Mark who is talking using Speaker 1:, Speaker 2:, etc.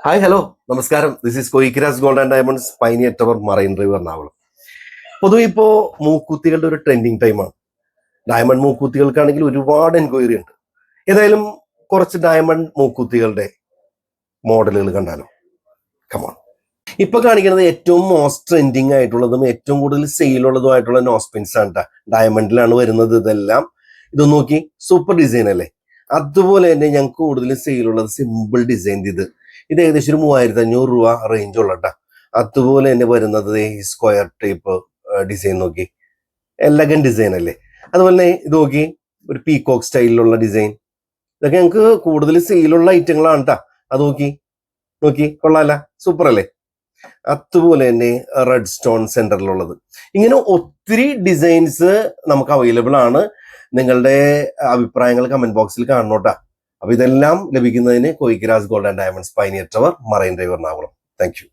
Speaker 1: Hi hello നമസ്കാരം. This is Koikkiras gold and diamonds pioneer tower marine drive Ernakulam. പൊതുവെ ഇപ്പോൾ മൂക്കുത്തികളുടെ ഒരു ട്രെൻഡിങ് ടൈമാണ്. ഡയമണ്ട് മൂക്കുത്തികൾക്കാണെങ്കിൽ ഒരുപാട് എൻക്വയറി ഉണ്ട്. ഏതായാലും കുറച്ച് ഡയമണ്ട് മൂക്കുത്തികളുടെ മോഡലുകൾ കണ്ടാലോ. കമോൺ. ഇപ്പൊ കാണിക്കുന്നത് ഏറ്റവും മോസ്റ്റ് ട്രെൻഡിങ് ആയിട്ടുള്ളതും ഏറ്റവും കൂടുതൽ സെയിലുള്ളതുമായിട്ടുള്ള നോസ്പിൻസ് ആണ്. ഡയമണ്ടിലാണ് വരുന്നത്. ഇതൊന്ന് നോക്കി, സൂപ്പർ ഡിസൈൻ അല്ലേ? അതുപോലെ തന്നെ ഞങ്ങൾക്ക് കൂടുതൽ സെയിലുള്ളത് സിമ്പിൾ ഡിസൈൻ. ഇത് ഏകദേശം ഒരു 3500 രൂപ റേഞ്ച് ഉള്ളട്ടാ. അതുപോലെ തന്നെ വരുന്നത് ഈ സ്ക്വയർ ടൈപ്പ് ഡിസൈൻ നോക്കി, എലഗൻ ഡിസൈൻ അല്ലേ? അതുപോലെ തന്നെ ഇത് നോക്കി, ഒരു പീകോക്ക് സ്റ്റൈലിലുള്ള ഡിസൈൻ. ഇതൊക്കെ ഞങ്ങൾക്ക് കൂടുതൽ സെയിലുള്ള ഐറ്റങ്ങളാണ് കേട്ടാ. അത് നോക്കി കൊള്ളാല്ല, സൂപ്പർ അല്ലേ? അതുപോലെ തന്നെ റെഡ് സ്റ്റോൺ സെന്ററിലുള്ളത്. ഇങ്ങനെ ഒത്തിരി ഡിസൈൻസ് നമുക്ക് അവൈലബിൾ ആണ്. നിങ്ങളുടെ അഭിപ്രായങ്ങൾ കമന്റ് ബോക്സിൽ കാണണോട്ടാ. അപ്പൊ ഇതെല്ലാം ലഭിക്കുന്നതിന് Koikkiras gold and diamonds pioneer tower marine drive Ernakulam. Thank U.